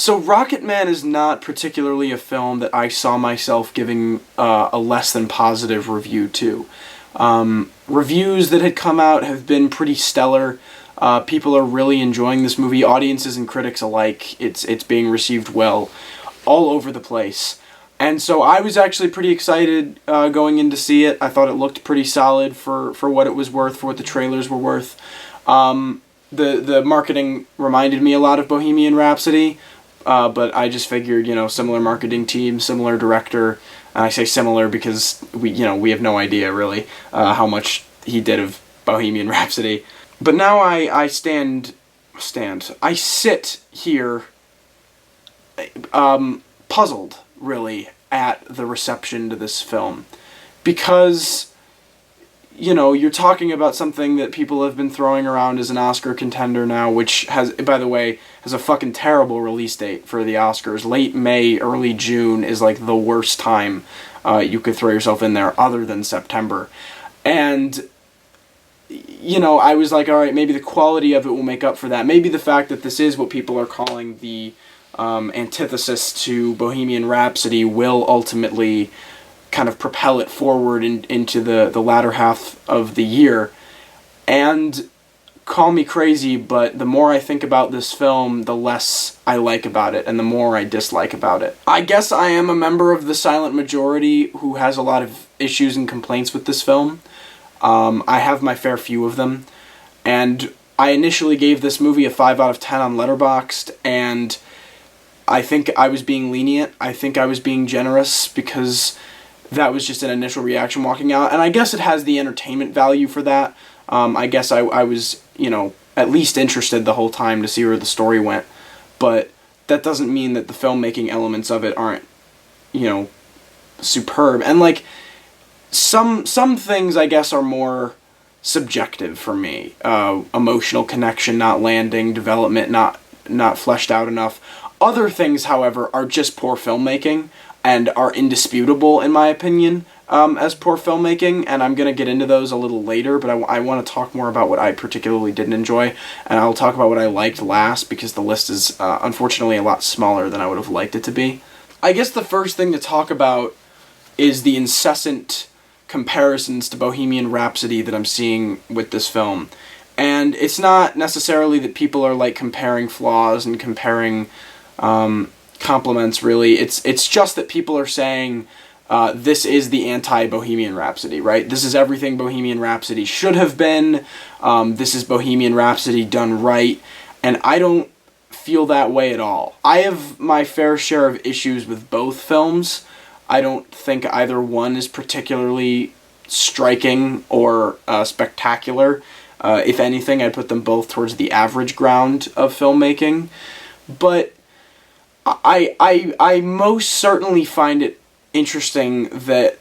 So Rocketman is not particularly a film that I saw myself giving a less than positive review to. Reviews that had come out have been pretty stellar. People are really enjoying this movie. Audiences and critics alike. It's being received well all over the place. And so I was actually pretty excited going in to see it. I thought it looked pretty solid for what it was worth, for what the trailers were worth. The marketing reminded me a lot of Bohemian Rhapsody, but I just figured, similar marketing team, similar director. And I say similar because we have no idea really how much he did of Bohemian Rhapsody. But now I sit here puzzled, really, at the reception to this film. Because, you're talking about something that people have been throwing around as an Oscar contender now, which has, by the way, has a fucking terrible release date for the Oscars. Late May, early June is like the worst time you could throw yourself in there other than September. And I was like, all right, maybe the quality of it will make up for that. Maybe the fact that this is what people are calling the antithesis to Bohemian Rhapsody will ultimately kind of propel it forward into the latter half of the year. And call me crazy, but the more I think about this film, the less I like about it, and the more I dislike about it. I guess I am a member of the silent majority who has a lot of issues and complaints with this film. I have my fair few of them, and I initially gave this movie a 5 out of 10 on Letterboxd, and I think I was being lenient. I think I was being generous because that was just an initial reaction walking out, and I guess it has the entertainment value for that. I guess I was, at least interested the whole time to see where the story went, but that doesn't mean that the filmmaking elements of it aren't, superb. And, some things, I guess, are more subjective for me. Emotional connection not landing, development not fleshed out enough. Other things, however, are just poor filmmaking and are indisputable, in my opinion, as poor filmmaking, and I'm going to get into those a little later, but I want to talk more about what I particularly didn't enjoy, and I'll talk about what I liked last, because the list is, unfortunately, a lot smaller than I would have liked it to be. I guess the first thing to talk about is the incessant comparisons to Bohemian Rhapsody that I'm seeing with this film. And it's not necessarily that people are comparing flaws and comparing compliments, really. It's just that people are saying this is the anti-Bohemian Rhapsody, right? This is everything Bohemian Rhapsody should have been. This is Bohemian Rhapsody done right. And I don't feel that way at all. I have my fair share of issues with both films. I don't think either one is particularly striking or spectacular. If anything, I'd put them both towards the average ground of filmmaking. But I most certainly find it interesting that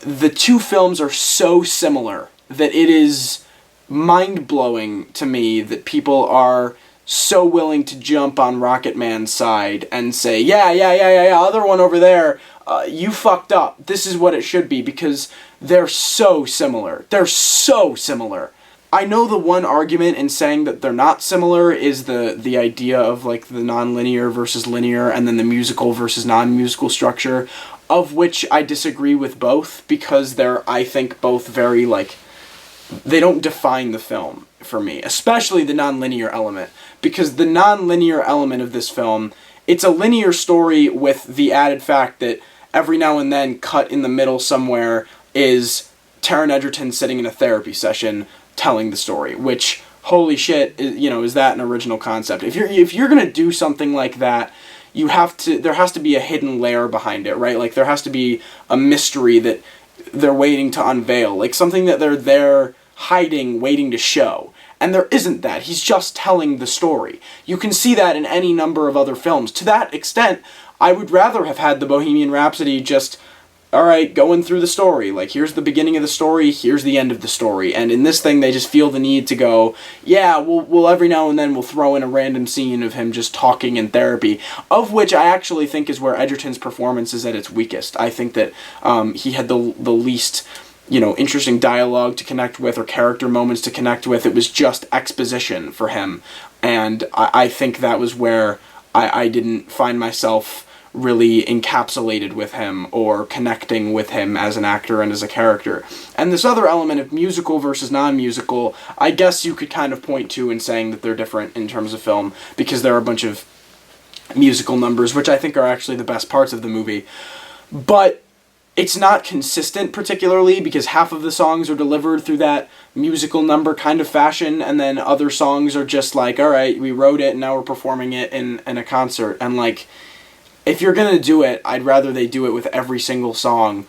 the two films are so similar that it is mind-blowing to me that people are so willing to jump on Rocketman's side and say, yeah, other one over there, you fucked up. This is what it should be, because they're so similar. They're so similar. I know the one argument in saying that they're not similar is the idea of the non-linear versus linear, and then the musical versus non-musical structure, of which I disagree with both, because they're, I think, both very, they don't define the film for me, especially the non-linear element, because the non-linear element of this film, it's a linear story with the added fact that every now and then, cut in the middle somewhere, is Taron Egerton sitting in a therapy session telling the story, which, holy shit, is that an original concept? If you're gonna do something like that, there has to be a hidden layer behind it, right? There has to be a mystery that they're waiting to unveil, something that they're there hiding, waiting to show. And there isn't that. He's just telling the story. You can see that in any number of other films. To that extent, I would rather have had the Bohemian Rhapsody just, alright, going through the story. Here's the beginning of the story, here's the end of the story. And in this thing, they just feel the need to go, yeah, we'll every now and then we'll throw in a random scene of him just talking in therapy, of which I actually think is where Egerton's performance is at its weakest. I think that he had the least interesting dialogue to connect with, or character moments to connect with. It was just exposition for him. And I think that was where I didn't find myself really encapsulated with him or connecting with him as an actor and as a character. And this other element of musical versus non-musical, I guess you could kind of point to in saying that they're different in terms of film, because there are a bunch of musical numbers, which I think are actually the best parts of the movie. But it's not consistent particularly, because half of the songs are delivered through that musical number kind of fashion, and then other songs are just like, alright, we wrote it and now we're performing it in a concert. And like, if you're gonna do it, I'd rather they do it with every single song,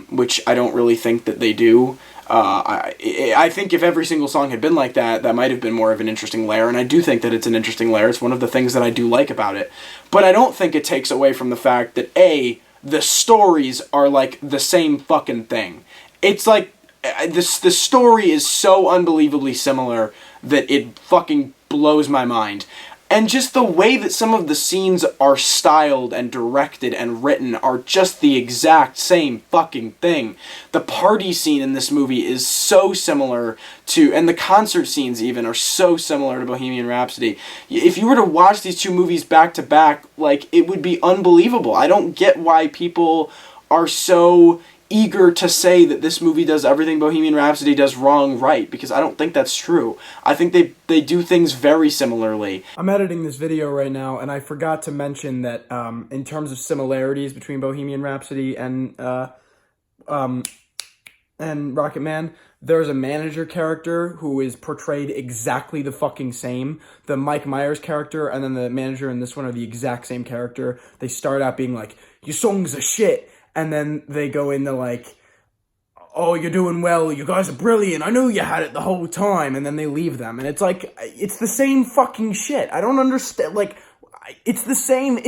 which I don't really think that they do. I think if every single song had been like that, that might have been more of an interesting layer, and I do think that it's an interesting layer. It's one of the things that I do like about it. But I don't think it takes away from the fact that, A, the stories are like the same fucking thing. It's like, the story is so unbelievably similar that it fucking blows my mind. And just the way that some of the scenes are styled and directed and written are just the exact same fucking thing. The party scene in this movie is so similar to, and the concert scenes even are so similar to Bohemian Rhapsody. If you were to watch these two movies back to back, like, it would be unbelievable. I don't get why people are so eager to say that this movie does everything Bohemian Rhapsody does wrong right, because I don't think that's true. I think they do things very similarly. I'm editing this video right now, and I forgot to mention that in terms of similarities between Bohemian Rhapsody and Rocketman, there's a manager character who is portrayed exactly the fucking same. The Mike Myers character and then the manager in this one are the exact same character. They start out being like, your songs are shit. And then they go into like, oh, you're doing well, you guys are brilliant, I knew you had it the whole time, and then they leave them. And it's like, it's the same fucking shit. I don't understand, like, it's the same.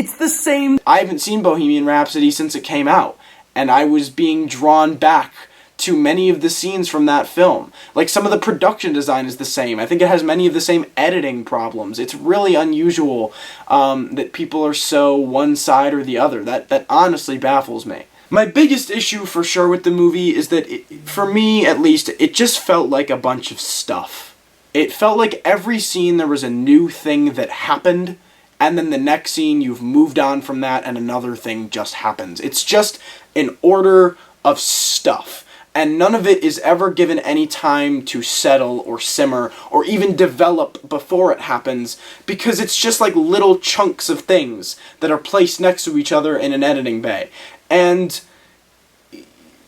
I haven't seen Bohemian Rhapsody since it came out, and I was being drawn back to many of the scenes from that film. Like, some of the production design is the same. I think it has many of the same editing problems. It's really unusual that people are so one side or the other. That honestly baffles me. My biggest issue for sure with the movie is that, for me at least, it just felt like a bunch of stuff. It felt like every scene there was a new thing that happened, and then the next scene you've moved on from that and another thing just happens. It's just an order of stuff. And none of it is ever given any time to settle or simmer or even develop before it happens, because it's just like little chunks of things that are placed next to each other in an editing bay. And,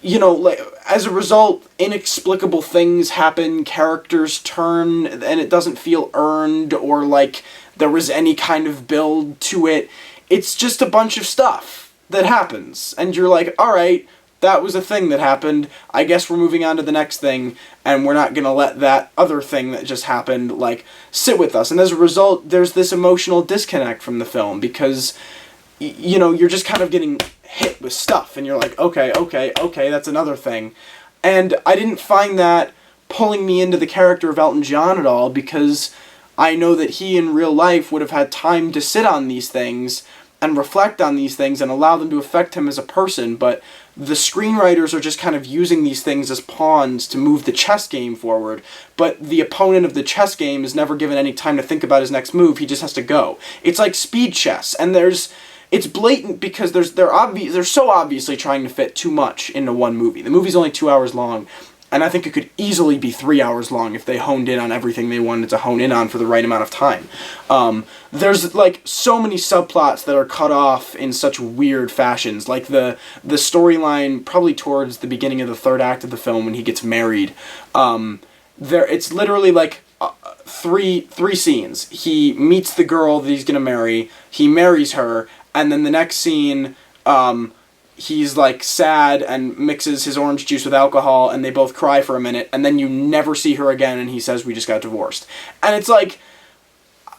you know, like, as a result, inexplicable things happen, characters turn, and it doesn't feel earned or like there was any kind of build to it. It's just a bunch of stuff that happens, and you're like, alright, that was a thing that happened, I guess we're moving on to the next thing, and we're not gonna let that other thing that just happened, like, sit with us. And as a result, there's this emotional disconnect from the film, because, you know, you're just kind of getting hit with stuff, and you're like, okay, that's another thing. And I didn't find that pulling me into the character of Elton John at all, because I know that he in real life would have had time to sit on these things and reflect on these things and allow them to affect him as a person, but the screenwriters are just kind of using these things as pawns to move the chess game forward, but the opponent of the chess game is never given any time to think about his next move, he just has to go. It's like speed chess, and it's blatant because they're so obviously trying to fit too much into one movie. The movie's only 2 hours long, and I think it could easily be 3 hours long if they honed in on everything they wanted to hone in on for the right amount of time. There's, like, so many subplots that are cut off in such weird fashions. Like, the storyline, probably towards the beginning of the third act of the film when he gets married. It's literally, like, three scenes. He meets the girl that he's gonna marry, he marries her, and then the next scene, he's like sad and mixes his orange juice with alcohol, and they both cry for a minute, and then you never see her again, and he says, we just got divorced. And it's like,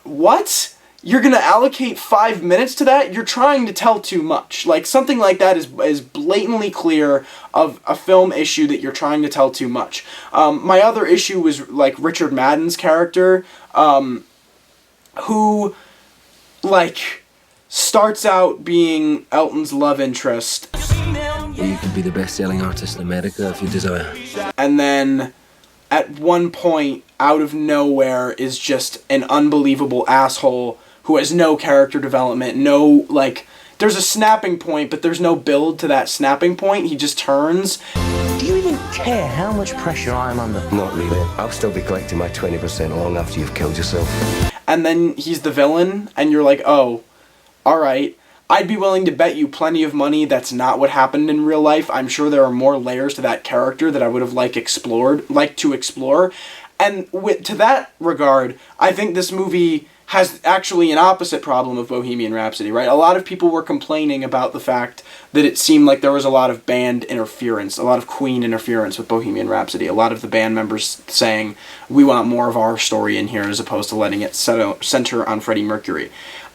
what? You're gonna allocate 5 minutes to that? You're trying to tell too much. Like, something like that is blatantly clear of a film issue that you're trying to tell too much. My other issue was, like, Richard Madden's character, who, like, starts out being Elton's love interest. You could be the best-selling artist in America if you desire. And then, at one point, out of nowhere, is just an unbelievable asshole who has no character development, no, like, there's a snapping point, but there's no build to that snapping point. He just turns. Do you even care how much pressure I'm under? Not really. I'll still be collecting my 20% long after you've killed yourself. And then he's the villain, and you're like, oh, alright. I'd be willing to bet you plenty of money that's not what happened in real life. I'm sure there are more layers to that character that I would have liked to explore. And to that regard, I think this movie has actually an opposite problem of Bohemian Rhapsody, right? A lot of people were complaining about the fact that it seemed like there was a lot of band interference, a lot of Queen interference with Bohemian Rhapsody. A lot of the band members saying, we want more of our story in here as opposed to letting it center on Freddie Mercury.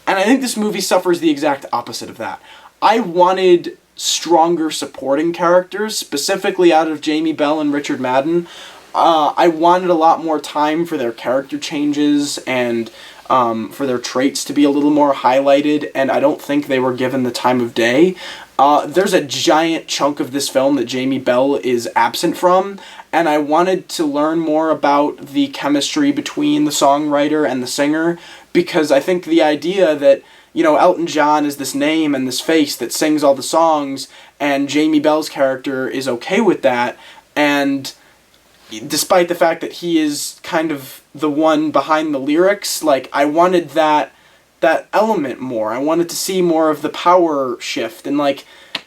And I think this movie suffers the exact opposite of that. I wanted stronger supporting characters, specifically out of Jamie Bell and Richard Madden. I wanted a lot more time for their character changes and for their traits to be a little more highlighted, and I don't think they were given the time of day. There's a giant chunk of this film that Jamie Bell is absent from, and I wanted to learn more about the chemistry between the songwriter and the singer, because I think the idea that, you know, Elton John is this name and this face that sings all the songs, and Jamie Bell's character is okay with that, and despite the fact that he is kind of the one behind the lyrics, like, I wanted that element more. I wanted to see more of the power shift, and, like,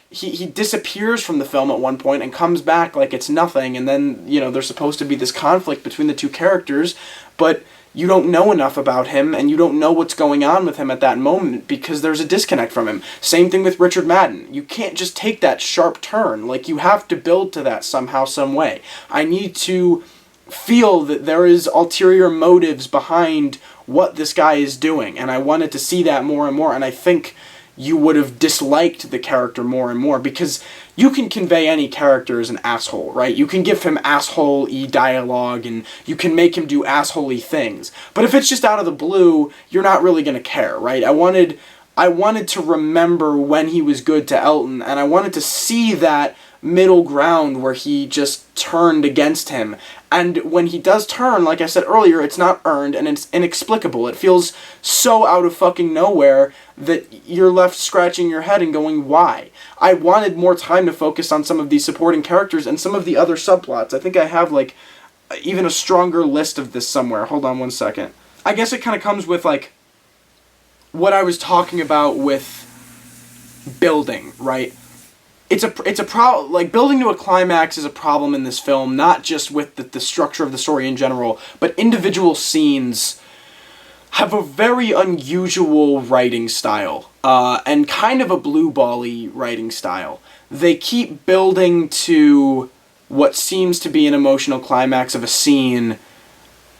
he disappears from the film at one point and comes back like it's nothing, and then, you know, there's supposed to be this conflict between the two characters, but you don't know enough about him, and you don't know what's going on with him at that moment because there's a disconnect from him. Same thing with Richard Madden. You can't just take that sharp turn. Like, you have to build to that somehow, some way. I need to feel that there is ulterior motives behind what this guy is doing, and I wanted to see that more and more, and I think you would have disliked the character more and more, because you can convey any character as an asshole, right? You can give him asshole-y dialogue, and you can make him do asshole-y things. But if it's just out of the blue, you're not really going to care, right? I wanted to remember when he was good to Elton, and I wanted to see that middle ground where he just turned against him. And when he does turn, like I said earlier, it's not earned and it's inexplicable. It feels so out of fucking nowhere that you're left scratching your head and going, why? I wanted more time to focus on some of these supporting characters and some of the other subplots. I think I have, like, even a stronger list of this somewhere. Hold on one second. I guess it kind of comes with, like, what I was talking about with building, right? It's a problem. Like, building to a climax is a problem in this film, not just with the structure of the story in general, but individual scenes have a very unusual writing style, and kind of a blue ball-y writing style. They keep building to what seems to be an emotional climax of a scene,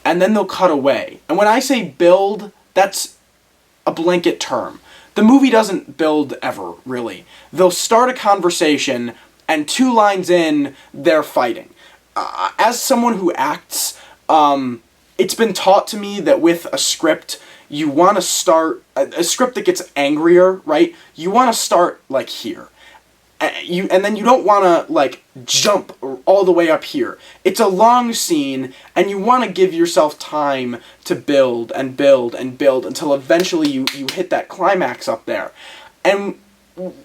and then they'll cut away. And when I say build, that's a blanket term. The movie doesn't build ever, really. They'll start a conversation, and 2 lines in, they're fighting. As someone who acts, it's been taught to me that with a script, you want to start, a script that gets angrier, right? You want to start, like, here. And then you don't want to, like, jump all the way up here. It's a long scene, and you want to give yourself time to build and build and build until eventually you hit that climax up there. And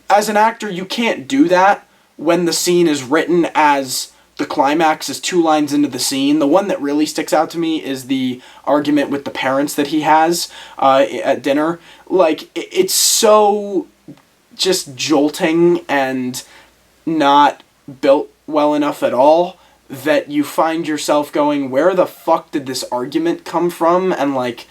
as an actor, you can't do that when the scene is written as the climax is 2 lines into the scene. The one that really sticks out to me is the argument with the parents that he has at dinner. Like, it's so just jolting and not built well enough at all that you find yourself going, where the fuck did this argument come from? And, like,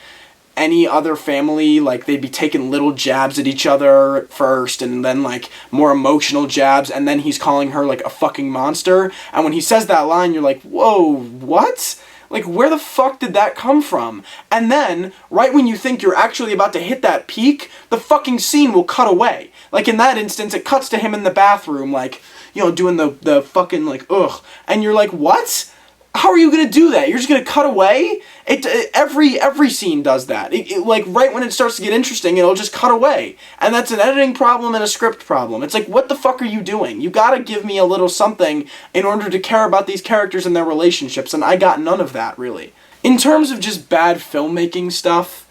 any other family, like, they'd be taking little jabs at each other at first, and then, like, more emotional jabs, and then he's calling her, like, a fucking monster. And when he says that line, you're like, whoa, what? Like, where the fuck did that come from? And then, right when you think you're actually about to hit that peak, the fucking scene will cut away. Like, in that instance, it cuts to him in the bathroom, like, you know, doing the fucking, like, ugh. And you're like, what? How are you gonna do that? You're just gonna cut away? Every scene does that. Like, right when it starts to get interesting, it'll just cut away. And that's an editing problem and a script problem. It's like, what the fuck are you doing? You gotta give me a little something in order to care about these characters and their relationships, and I got none of that, really. In terms of just bad filmmaking stuff,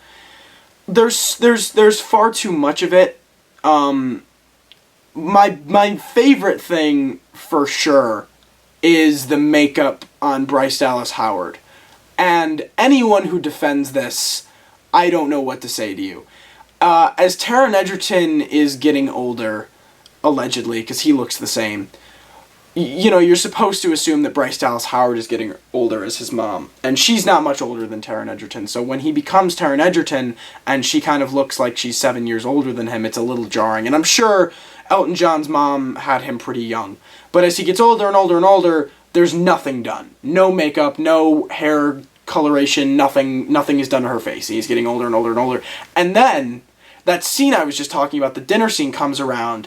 there's far too much of it. My favorite thing for sure is the makeup on Bryce Dallas Howard. And anyone who defends this, I don't know what to say to you. As Taron Egerton is getting older, allegedly, because he looks the same, you know, you're supposed to assume that Bryce Dallas Howard is getting older as his mom. And she's not much older than Taron Egerton. So when he becomes Taron Egerton and she kind of looks like she's 7 years older than him, it's a little jarring. And I'm sure Elton John's mom had him pretty young. But as he gets older and older and older, there's nothing done. No makeup, no hair coloration, nothing is done to her face. He's getting older and older and older. And then that scene I was just talking about, the dinner scene, comes around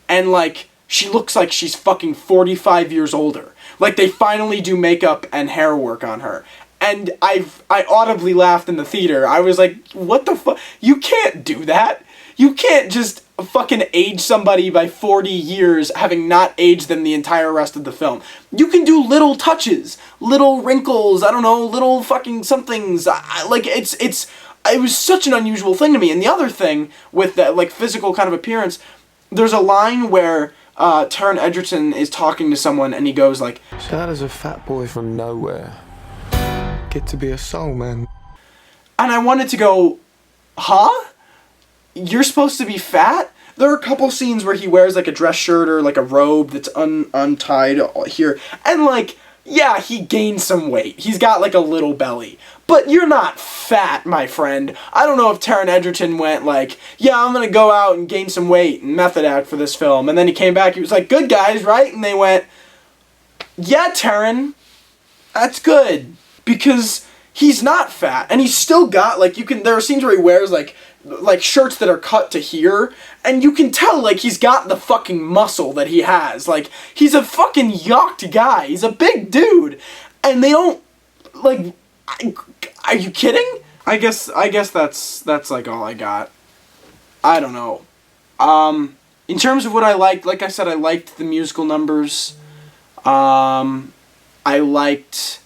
and like she looks like she's fucking 45 years older. Like they finally do makeup and hair work on her. And I audibly laughed in the theater. I was like, what the fuck? You can't do that. You can't just fucking age somebody by 40 years having not aged them the entire rest of the film. You can do little touches, little wrinkles, I don't know, little fucking somethings. It was such an unusual thing to me. And the other thing with that, like, physical kind of appearance, there's a line where Taron Egerton is talking to someone and he goes like, "So how does a fat boy from nowhere get to be a soul man?" And I wanted to go, huh? You're supposed to be fat? There are a couple scenes where he wears like a dress shirt or like a robe that's untied here. And like, yeah, he gained some weight. He's got like a little belly. But you're not fat, my friend. I don't know if Taron Egerton went like, yeah, I'm going to go out and gain some weight and method act for this film. And then he came back, he was like, good guys, right? And they went, yeah, Taron, that's good. Because he's not fat. And he's still got, like, there are scenes where he wears like shirts that are cut to here, and you can tell, like, he's got the fucking muscle that he has. Like, he's a fucking yacht guy. He's a big dude. And they don't, like, are you kidding? I guess that's like all I got. I don't know. In terms of what I liked, like I said, I liked the musical numbers. I liked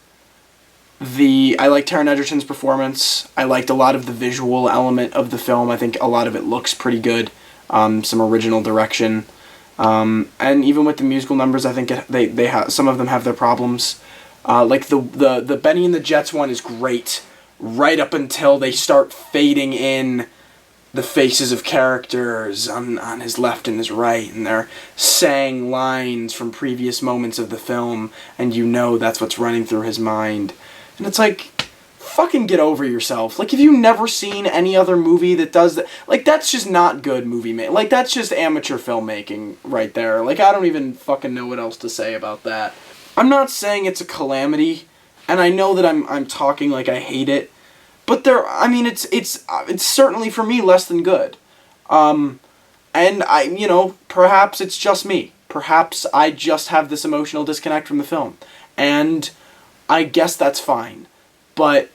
Taron Egerton's performance. I liked a lot of the visual element of the film. I think a lot of it looks pretty good. Some original direction. And even with the musical numbers, I think they have, some of them have their problems. Like the Benny and the Jets one is great, right up until they start fading in the faces of characters on his left and his right, and they're saying lines from previous moments of the film, and you know that's what's running through his mind. And it's like, fucking get over yourself. Like, have you never seen any other movie that does that? Like, that's just not good movie making. Like, that's just amateur filmmaking right there. Like, I don't even fucking know what else to say about that. I'm not saying it's a calamity, and I know that I'm talking like I hate it, but it's certainly for me less than good. And perhaps it's just me. Perhaps I just have this emotional disconnect from the film. And I guess that's fine. But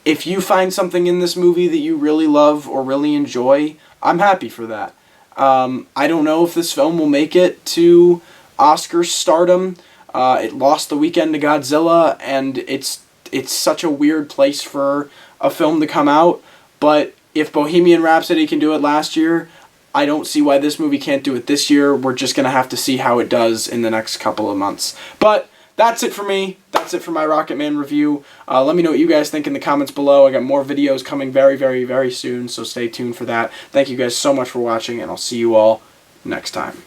if you find something in this movie that you really love or really enjoy, I'm happy for that. I don't know if this film will make it to Oscar stardom. It lost the weekend to Godzilla, and it's such a weird place for a film to come out. But if Bohemian Rhapsody can do it last year, I don't see why this movie can't do it this year. We're just going to have to see how it does in the next couple of months. But that's it for me. That's it for my Rocketman review. Let me know what you guys think in the comments below. I got more videos coming very, very, very soon, so stay tuned for that. Thank you guys so much for watching, and I'll see you all next time.